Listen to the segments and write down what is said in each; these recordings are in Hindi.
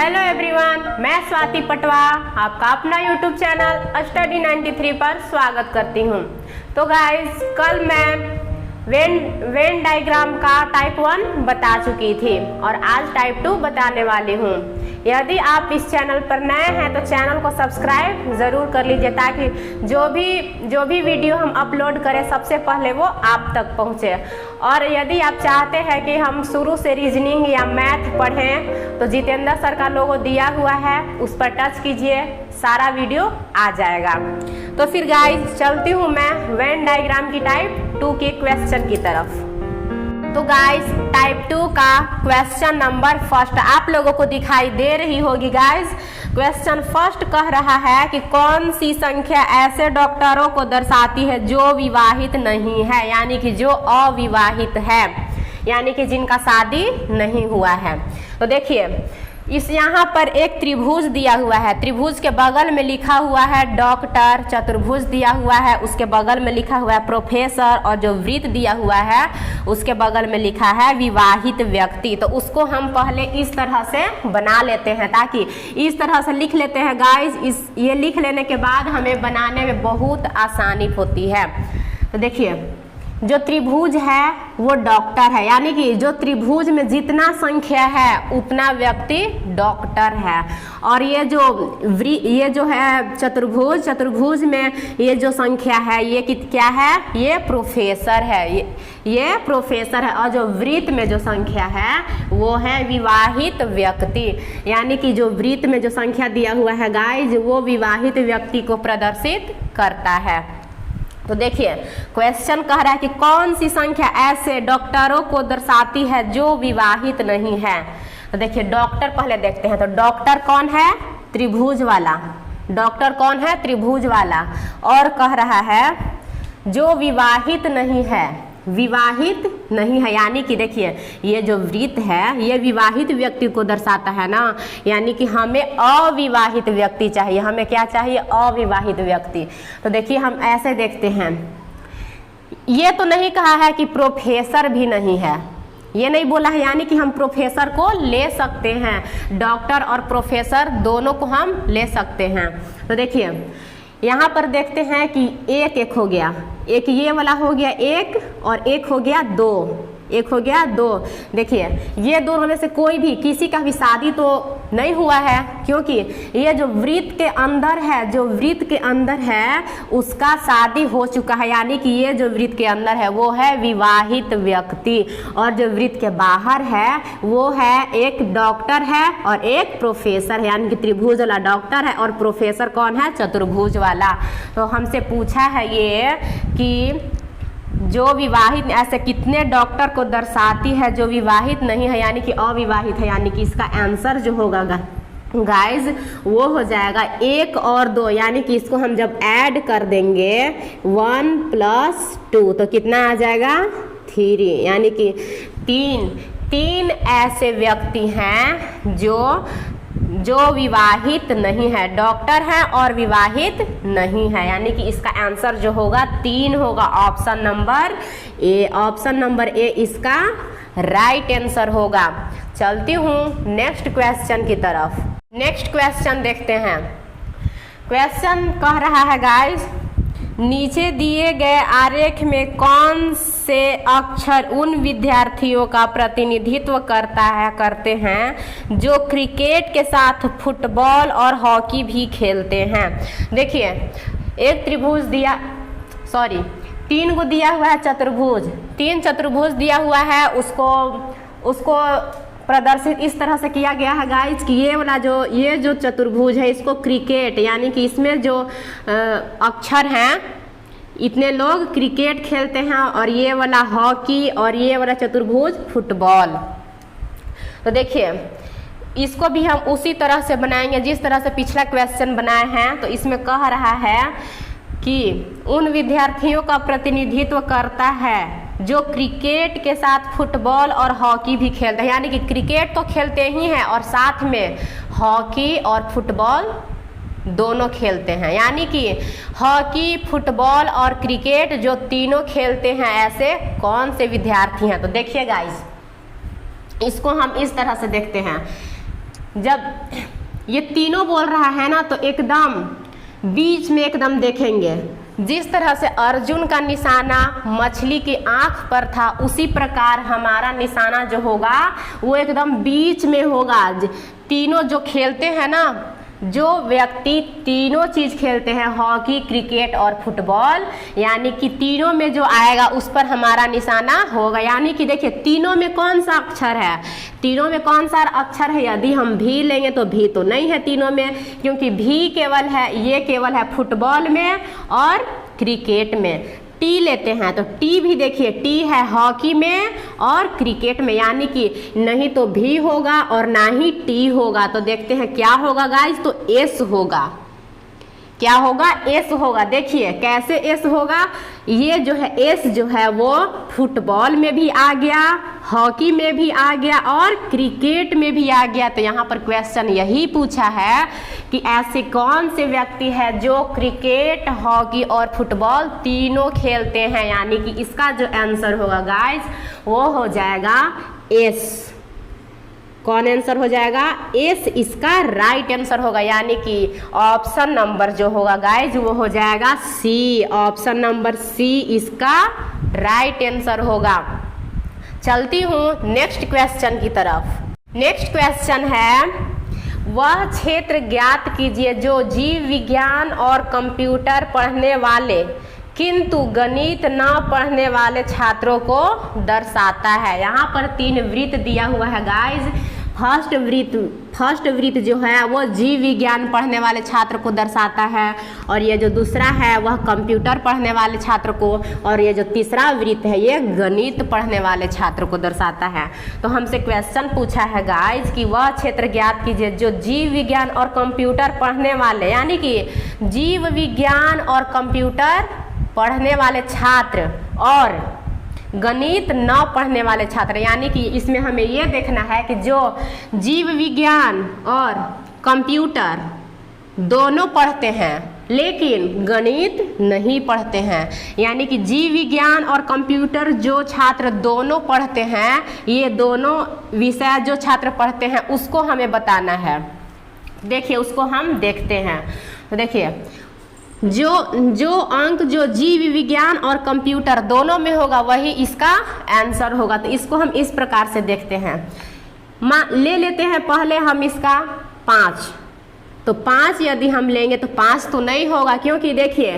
हेलो एवरीवन, मैं स्वाति पटवा आपका अपना यूट्यूब चैनल स्टडी 93 पर स्वागत करती हूँ। तो गाइस, कल मैं वेन डायग्राम का टाइप 1 बता चुकी थी और आज टाइप 2 बताने वाली हूँ। यदि आप इस चैनल पर नए हैं तो चैनल को सब्सक्राइब ज़रूर कर लीजिए ताकि जो भी वीडियो हम अपलोड करें सबसे पहले वो आप तक पहुँचे। और यदि आप चाहते हैं कि हम शुरू से रीजनिंग या मैथ पढ़ें तो जितेंद्र सर का लोगो दिया हुआ है, उस पर टच कीजिए, सारा वीडियो आ जाएगा। तो फिर गाइस चलती हूँ मैं वेन डायग्राम की टाइप 2 के क्वेश्चन की तरफ। तो गाइस, टाइप 2 का क्वेश्चन नंबर फर्स्ट आप लोगों को दिखाई दे रही होगी। गाइस, क्वेश्चन फर्स्ट कह रहा है कि कौन सी संख्या ऐसे डॉक्टरों को दर्शाती है जो विवाहित नहीं है, यानी कि जो अविवाहित है, यानी कि जिनका शादी नहीं हुआ है। तो देखिए, इस यहाँ पर एक त्रिभुज दिया हुआ है, त्रिभुज के बगल में लिखा हुआ है डॉक्टर, चतुर्भुज दिया हुआ है, उसके बगल में लिखा हुआ है प्रोफेसर, और जो वृत्त दिया हुआ है उसके बगल में लिखा है विवाहित व्यक्ति। तो उसको हम पहले इस तरह से बना लेते हैं, ताकि इस तरह से लिख लेते हैं गाइस। ये लिख लेने के बाद हमें बनाने में बहुत आसानी होती है। तो देखिए, जो त्रिभुज है वो डॉक्टर है, यानी कि जो त्रिभुज में जितना संख्या है उतना व्यक्ति डॉक्टर है। और ये जो है चतुर्भुज, चतुर्भुज में ये जो संख्या है ये क्या है, ये प्रोफेसर है, ये प्रोफेसर है। और जो वृत्त में जो संख्या है वो है विवाहित व्यक्ति, यानी कि जो वृत्त में जो संख्या दिया हुआ है गाइज वो विवाहित व्यक्ति को प्रदर्शित करता है। तो देखिए, क्वेश्चन कह रहा है कि कौन सी संख्या ऐसे डॉक्टरों को दर्शाती है जो विवाहित नहीं है। तो देखिए, डॉक्टर पहले देखते हैं। तो डॉक्टर कौन है? त्रिभुज वाला। डॉक्टर कौन है? त्रिभुज वाला। और कह रहा है जो विवाहित नहीं है, विवाहित नहीं है, यानी कि देखिए ये जो वृत्त है ये विवाहित व्यक्ति को दर्शाता है ना, यानी कि हमें अविवाहित व्यक्ति चाहिए। हमें क्या चाहिए? अविवाहित व्यक्ति। तो देखिए, हम ऐसे देखते हैं, ये तो नहीं कहा है कि प्रोफेसर भी नहीं है, ये नहीं बोला है, यानी कि हम प्रोफेसर को ले सकते हैं, डॉक्टर और प्रोफेसर दोनों को हम ले सकते हैं। तो देखिए, यहाँ पर देखते हैं कि एक हो गया, एक ये वाला हो गया एक, और एक हो गया दो, एक हो गया दो। देखिए, ये दोनों में से कोई भी किसी का भी शादी तो नहीं हुआ है, क्योंकि ये जो वृत्त के अंदर है, जो वृत्त के अंदर है उसका शादी हो चुका है, यानी कि ये जो वृत्त के अंदर है वो है विवाहित व्यक्ति। और जो वृत्त के बाहर है वो है एक डॉक्टर है और एक प्रोफेसर है, यानी कि त्रिभुज वाला डॉक्टर है और प्रोफेसर कौन है? चतुर्भुज वाला। तो हमसे पूछा है ये कि जो विवाहित, ऐसे कितने डॉक्टर को दर्शाती है जो विवाहित नहीं है, यानी कि अविवाहित है, यानी कि इसका आंसर जो होगा गाइज वो हो जाएगा 1 और 2, यानी कि इसको हम जब ऐड कर देंगे 1 + 2 तो कितना आ जाएगा? 3, यानी कि तीन ऐसे व्यक्ति हैं जो विवाहित नहीं है, डॉक्टर है और विवाहित नहीं है, यानी कि इसका आंसर जो होगा 3 होगा, option number A. Option number A इसका राइट आंसर होगा। चलती हूँ नेक्स्ट क्वेश्चन की तरफ। नेक्स्ट क्वेश्चन देखते हैं। क्वेश्चन कह रहा है गाइस, नीचे दिए गए आरेख में कौन से अक्षर उन विद्यार्थियों का प्रतिनिधित्व करते हैं जो क्रिकेट के साथ फुटबॉल और हॉकी भी खेलते हैं। देखिए, एक त्रिभुज दिया, 3 को दिया हुआ है चतुर्भुज, 3 चतुर्भुज दिया हुआ है, उसको प्रदर्शित इस तरह से किया गया है गाइज कि ये जो चतुर्भुज है इसको क्रिकेट, यानी कि इसमें जो अक्षर हैं इतने लोग क्रिकेट खेलते हैं, और ये वाला हॉकी, और ये वाला चतुर्भुज फुटबॉल। तो देखिए, इसको भी हम उसी तरह से बनाएंगे जिस तरह से पिछला क्वेश्चन बनाए हैं। तो इसमें कह रहा है कि उन विद्यार्थियों का प्रतिनिधित्व करता है जो क्रिकेट के साथ फुटबॉल और हॉकी भी खेलते हैं, यानी कि क्रिकेट तो खेलते ही हैं और साथ में हॉकी और फुटबॉल दोनों खेलते हैं, यानी कि हॉकी, फुटबॉल और क्रिकेट जो तीनों खेलते हैं, ऐसे कौन से विद्यार्थी हैं। तो देखिए गाइस, इसको हम इस तरह से देखते हैं जब ये तीनों बोल रहा है ना तो एकदम बीच में एकदम देखेंगे। जिस तरह से अर्जुन का निशाना मछली की आंख पर था, उसी प्रकार हमारा निशाना जो होगा वो एकदम बीच में होगा। तीनों जो खेलते हैं ना, जो व्यक्ति तीनों चीज खेलते हैं, हॉकी, क्रिकेट और फुटबॉल, यानी कि तीनों में जो आएगा उस पर हमारा निशाना होगा। यानी कि देखिए तीनों में कौन सा अक्षर है, तीनों में कौन सा अक्षर है। यदि हम भी लेंगे तो भी तो नहीं है तीनों में, क्योंकि भी केवल है, ये केवल है फुटबॉल में और क्रिकेट में। टी लेते हैं तो टी भी देखिए, टी है हॉकी में और क्रिकेट में, यानी कि नहीं तो भी होगा और ना ही टी होगा। तो देखते हैं क्या होगा गाइस, तो एस होगा। क्या होगा, एस होगा। देखिए कैसे एस होगा, ये जो है एस जो है वो फुटबॉल में भी आ गया, हॉकी में भी आ गया और क्रिकेट में भी आ गया। तो यहाँ पर क्वेश्चन यही पूछा है कि ऐसे कौन से व्यक्ति है जो क्रिकेट, हॉकी और फुटबॉल तीनों खेलते हैं। यानी कि इसका जो आंसर होगा गाइस वो हो जाएगा एस। कौन आंसर हो जाएगा, एस इसका राइट आंसर होगा। यानी कि ऑप्शन नंबर जो होगा गाइज वो हो जाएगा सी। ऑप्शन नंबर सी इसका राइट आंसर होगा। चलती हूँ नेक्स्ट क्वेश्चन की तरफ। नेक्स्ट क्वेश्चन है, वह क्षेत्र ज्ञात कीजिए जो जीव विज्ञान और कंप्यूटर पढ़ने वाले किंतु गणित न पढ़ने वाले छात्रों को दर्शाता है। यहाँ पर 3 वृत्त दिया हुआ है गाइज। फर्स्ट वृत्त जो है वो जीव विज्ञान पढ़ने वाले छात्र को दर्शाता है, और ये जो दूसरा है वह कंप्यूटर पढ़ने वाले छात्र को, और ये जो तीसरा वृत्त है ये गणित पढ़ने वाले छात्र को दर्शाता है। तो हमसे क्वेश्चन पूछा है गाइज कि वह क्षेत्र ज्ञात कीजिए जो जीव विज्ञान और कंप्यूटर पढ़ने वाले, यानी कि जीव विज्ञान और कंप्यूटर पढ़ने वाले छात्र और गणित न पढ़ने वाले छात्र। यानी कि इसमें हमें ये देखना है कि जो जीव विज्ञान और कंप्यूटर दोनों पढ़ते हैं लेकिन गणित नहीं पढ़ते हैं, यानी कि जीव विज्ञान और कंप्यूटर जो छात्र दोनों पढ़ते हैं, ये दोनों विषय जो छात्र पढ़ते हैं उसको हमें बताना है। देखिए उसको हम देखते हैं। तो देखिए जो अंक जो जीव विज्ञान और कंप्यूटर दोनों में होगा वही इसका आंसर होगा। तो इसको हम इस प्रकार से देखते हैं। ले लेते हैं पहले हम इसका 5। तो 5 यदि हम लेंगे तो 5 तो नहीं होगा, क्योंकि देखिए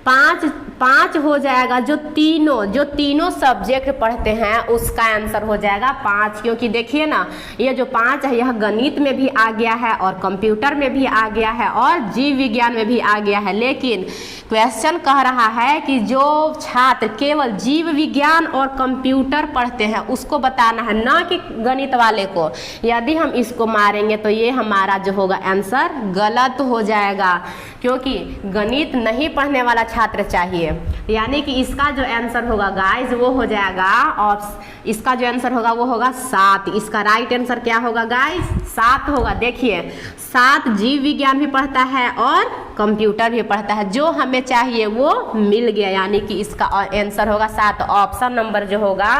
5 हो जाएगा जो तीनों सब्जेक्ट पढ़ते हैं उसका आंसर हो जाएगा 5। क्योंकि देखिए ना, ये जो 5 है यह गणित में भी आ गया है और कंप्यूटर में भी आ गया है और जीव विज्ञान में भी आ गया है। लेकिन क्वेश्चन कह रहा है कि जो छात्र केवल जीव विज्ञान और कंप्यूटर पढ़ते हैं उसको बताना है, ना कि गणित वाले को। यदि हम इसको मारेंगे तो ये हमारा जो होगा आंसर गलत हो जाएगा, क्योंकि गणित नहीं पढ़ने वाला छात्र चाहिए। यानी कि इसका जो आंसर होगा गाइज वो हो जाएगा, और इसका जो आंसर होगा वो होगा 7। इसका राइट आंसर क्या होगा गाइज, 7 होगा। देखिए 7 जीव विज्ञान भी पढ़ता है और कंप्यूटर भी पढ़ता है, जो हमें चाहिए वो मिल गया। यानी कि इसका आंसर होगा 7। ऑप्शन नंबर जो होगा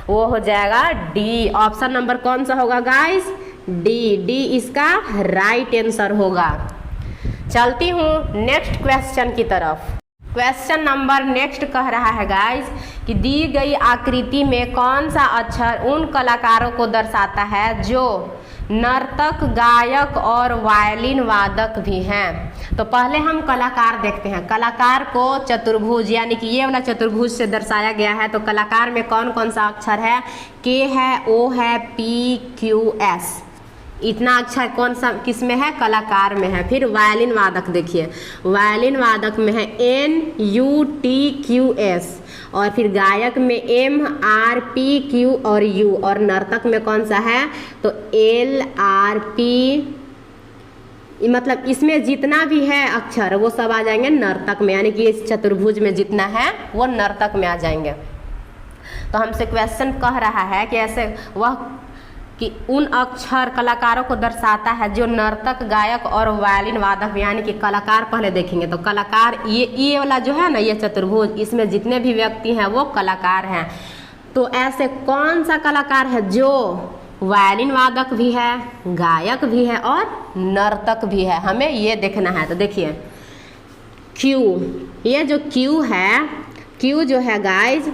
वो हो जाएगा डी। ऑप्शन नंबर कौन सा होगा गाइज, डी इसका राइट आंसर होगा। चलती हूँ नेक्स्ट क्वेश्चन की तरफ। क्वेश्चन नंबर नेक्स्ट कह रहा है गाइज कि दी गई आकृति में कौन सा अक्षर उन कलाकारों को दर्शाता है जो नर्तक, गायक और वायलिन वादक भी हैं। तो पहले हम कलाकार देखते हैं। कलाकार को चतुर्भुज, यानी कि ये वाला चतुर्भुज से दर्शाया गया है। तो कलाकार में कौन कौन सा अक्षर है, के है, ओ है, पी, क्यू, एस। इतना अक्षर कौन सा किस में है, कलाकार में है। फिर वायलिन वादक देखिए, वायलिन वादक में है N, U, T, Q, S। और फिर गायक में M, R, P, Q और U। और नर्तक में कौन सा है, तो L, R, P। मतलब इसमें जितना भी है अक्षर वो सब आ जाएंगे नर्तक में, यानी कि इस चतुर्भुज में जितना है वो नर्तक में आ जाएंगे। तो हमसे क्वेश्चन कह रहा है कि ऐसे वह कि उन अक्षर कलाकारों को दर्शाता है जो नर्तक, गायक और वायलिन वादक, यानी कि कलाकार पहले देखेंगे। तो कलाकार ये वाला जो है ना, ये चतुर्भुज, इसमें जितने भी व्यक्ति हैं वो कलाकार हैं। तो ऐसे कौन सा कलाकार है जो वायलिन वादक भी है, गायक भी है और नर्तक भी है। हमें ये देखना है। तो देखिए क्यू, ये जो क्यू है, क्यू जो है गाइज,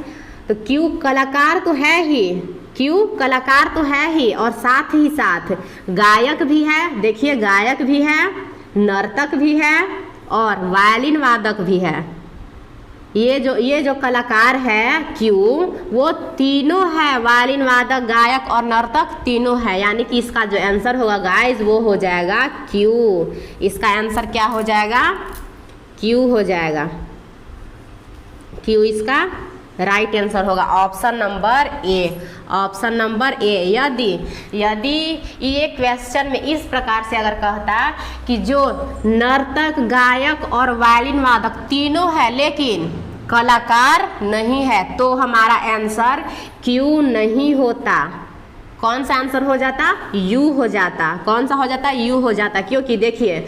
तो क्यू कलाकार तो है ही, क्यू कलाकार तो है ही और साथ ही साथ गायक भी है। देखिए गायक भी है, नर्तक भी है और वायलिन वादक भी है। ये जो कलाकार है क्यू, वो तीनों है, वायलिन वादक, गायक और नर्तक तीनों है। यानी कि इसका जो आंसर होगा गाइज वो हो जाएगा क्यू। इसका आंसर क्या हो जाएगा? क्यू हो जाएगा। क्यू इसका राइट आंसर होगा, option number A. Option number A. यदि ये क्वेश्चन में इस प्रकार से अगर कहता कि जो नर्तक, गायक और वायलिन वादक तीनों है लेकिन कलाकार नहीं है, तो हमारा आंसर क्यू नहीं होता। कौन सा आंसर हो जाता? यू हो जाता। कौन सा हो जाता? यू हो जाता। क्योंकि देखिए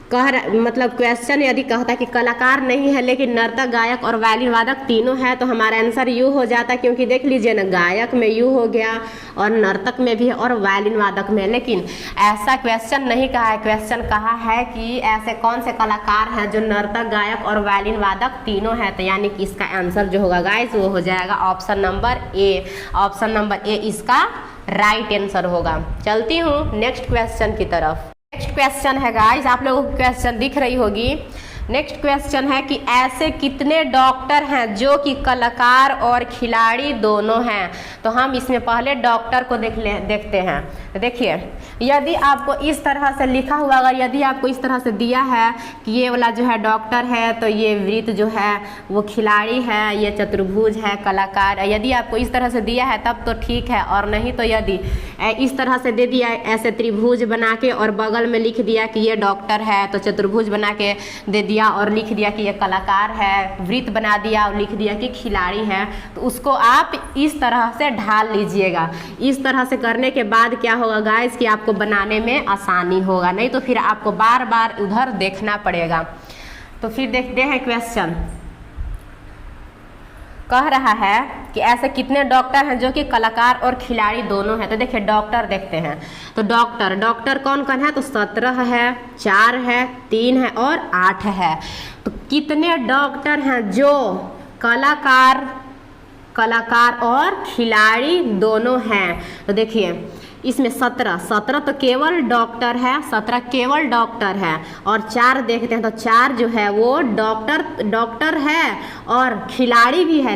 मतलब क्वेश्चन यदि कहता कि कलाकार नहीं है लेकिन नर्तक, गायक और वायलिन वादक तीनों है, तो हमारा आंसर यू हो जाता। क्योंकि देख लीजिए ना, गायक में यू हो गया और नर्तक में भी और वायलिन वादक में। लेकिन ऐसा क्वेश्चन नहीं कहा है। क्वेश्चन कहा है कि ऐसे कौन से कलाकार हैं जो नर्तक, गायक और वायलिन वादक तीनों है। तो यानी कि इसका आंसर जो होगा गाइस वो हो जाएगा option number A. Option number A इसका राइट आंसर होगा। चलती हूँ नेक्स्ट क्वेश्चन की तरफ। नेक्स्ट क्वेश्चन है गाइस, आप लोगों को क्वेश्चन दिख रही होगी। नेक्स्ट क्वेश्चन है कि ऐसे कितने डॉक्टर हैं जो कि कलाकार और खिलाड़ी दोनों हैं। तो हम इसमें पहले डॉक्टर को देखते हैं। देखिए यदि आपको इस तरह से लिखा हुआ, अगर यदि आपको इस तरह से दिया है कि ये वाला जो है डॉक्टर है, तो ये वृत्त जो है वो खिलाड़ी है, ये चतुर्भुज है कलाकार। यदि आपको इस तरह से दिया है तब तो ठीक है, और नहीं तो यदि इस तरह से दे दिया ऐसे त्रिभुज बना के और बगल में लिख दिया कि ये डॉक्टर है, तो चतुर्भुज बना के दे दिया और लिख दिया कि ये कलाकार है, वृत्त बना दिया और लिख दिया कि खिलाड़ी है, तो उसको आप इस तरह से ढाल लीजिएगा। इस तरह से करने के बाद क्या होगा गाइस कि आपको बनाने में आसानी होगा, नहीं तो फिर आपको बार बार उधर देखना पड़ेगा। तो फिर देखते हैं क्वेश्चन कह रहा है कि ऐसे कितने डॉक्टर हैं जो कि कलाकार और खिलाड़ी दोनों हैं। तो देखिए डॉक्टर देखते हैं। तो डॉक्टर कौन कौन है? तो 17 है, 4 है, 3 है और 8 है। तो कितने डॉक्टर हैं जो कलाकार और खिलाड़ी दोनों हैं? तो देखिए इसमें 17 तो केवल डॉक्टर है, 17 केवल डॉक्टर है। और 4 देखते हैं तो 4 जो है वो डॉक्टर है और खिलाड़ी भी है,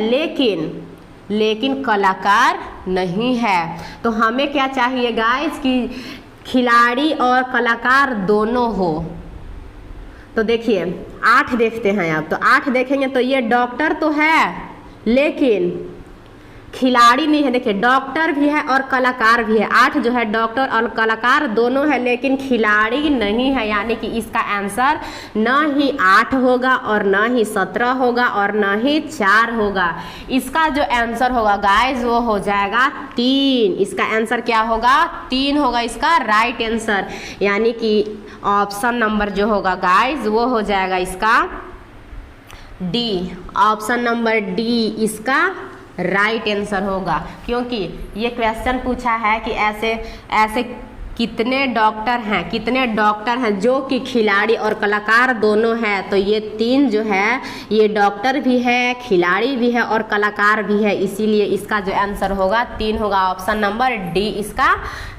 लेकिन कलाकार नहीं है। तो हमें क्या चाहिए गाइस कि खिलाड़ी और कलाकार दोनों हो। तो देखिए 8 देखते हैं अब। तो 8 देखेंगे तो ये डॉक्टर तो है लेकिन खिलाड़ी नहीं है। देखिए डॉक्टर भी है और कलाकार भी है। 8 जो है डॉक्टर और कलाकार दोनों है लेकिन खिलाड़ी नहीं है। यानी कि इसका आंसर न ही 8 होगा और न ही 17 होगा और न ही 4 होगा। इसका जो आंसर होगा गाइस वो हो जाएगा 3। इसका आंसर क्या होगा? 3 होगा इसका राइट आंसर। यानी कि ऑप्शन नंबर जो होगा गाइस वो हो जाएगा इसका डी। ऑप्शन नंबर डी इसका राइट आंसर होगा। क्योंकि ये क्वेश्चन पूछा है कि ऐसे कितने डॉक्टर हैं जो कि खिलाड़ी और कलाकार दोनों हैं। तो ये 3 जो है ये डॉक्टर भी है, खिलाड़ी भी है और कलाकार भी है, इसीलिए इसका जो आंसर होगा 3 होगा। ऑप्शन नंबर डी इसका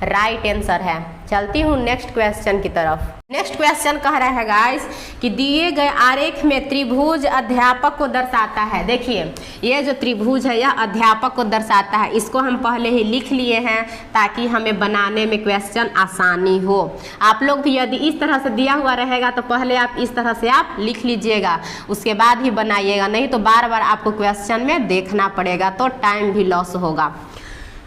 राइट आंसर है। चलती हूँ नेक्स्ट क्वेश्चन की तरफ। नेक्स्ट क्वेश्चन कह रहा है गाइस कि दिए गए आरेख में त्रिभुज अध्यापक को दर्शाता है। देखिए ये जो त्रिभुज है यह अध्यापक को दर्शाता है। इसको हम पहले ही लिख लिए हैं ताकि हमें बनाने में क्वेश्चन आसानी हो। आप लोग भी यदि इस तरह से दिया हुआ रहेगा तो पहले आप इस तरह से आप लिख लीजिएगा, उसके बाद ही बनाइएगा, नहीं तो बार बार आपको क्वेश्चन में देखना पड़ेगा तो टाइम भी लॉस होगा।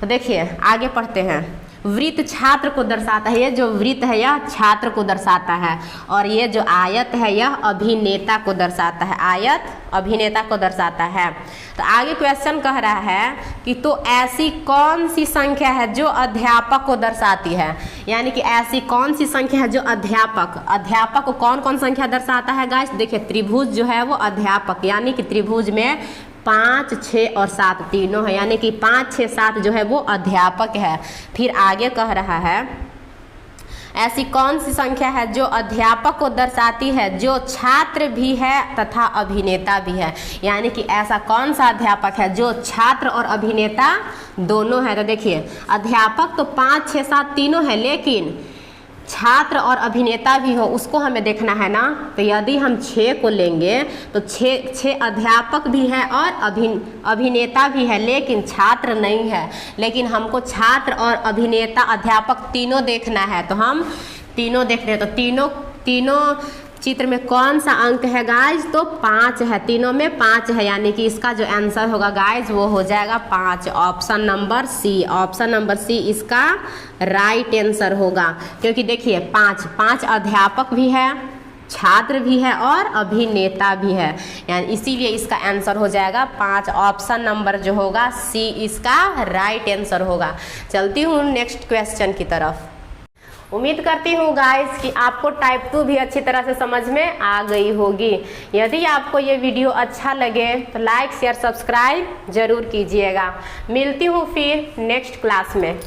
तो देखिए आगे पढ़ते हैं। वृत्त छात्र को दर्शाता है। ये जो वृत्त है यह छात्र को दर्शाता है और ये जो आयत है यह अभिनेता को दर्शाता है। आयत अभिनेता को दर्शाता है। तो आगे क्वेश्चन कह रहा है कि तो ऐसी कौन सी संख्या है जो अध्यापक को दर्शाती है। यानी कि ऐसी कौन सी संख्या है जो अध्यापक को कौन कौन संख्या दर्शाता है गाइस? देखिए त्रिभुज जो है वो अध्यापक, यानी कि त्रिभुज में 5, 6 और 7 तीनों है, यानी कि 5, 6, 7 जो है वो अध्यापक है। फिर आगे कह रहा है ऐसी कौन सी संख्या है जो अध्यापक को दर्शाती है जो छात्र भी है तथा अभिनेता भी है, यानी कि ऐसा कौन सा अध्यापक है जो छात्र और अभिनेता दोनों है। तो देखिए अध्यापक तो 5, 6, 7 तीनों है, लेकिन छात्र और अभिनेता भी हो उसको हमें देखना है ना। तो यदि हम 6 को लेंगे तो 6 अध्यापक भी है और अभिनेता भी है, लेकिन छात्र नहीं है। लेकिन हमको छात्र और अभिनेता अध्यापक तीनों देखना है, तो हम तीनों देख रहे हैं। तो तीनों चित्र में कौन सा अंक है गाइज, तो 5 है, तीनों में 5 है, यानी कि इसका जो आंसर होगा गाइज वो हो जाएगा 5, option number C. Option number C इसका राइट आंसर होगा, क्योंकि देखिए 5 अध्यापक भी है, छात्र भी है और अभिनेता भी है, यानी इसीलिए इसका आंसर हो जाएगा 5। ऑप्शन नंबर जो होगा सी इसका राइट आंसर होगा। चलती हूँ नेक्स्ट क्वेश्चन की तरफ। उम्मीद करती हूँ गाइस कि आपको टाइप 2 भी अच्छी तरह से समझ में आ गई होगी। यदि आपको ये वीडियो अच्छा लगे तो लाइक शेयर सब्सक्राइब जरूर कीजिएगा। मिलती हूँ फिर नेक्स्ट क्लास में।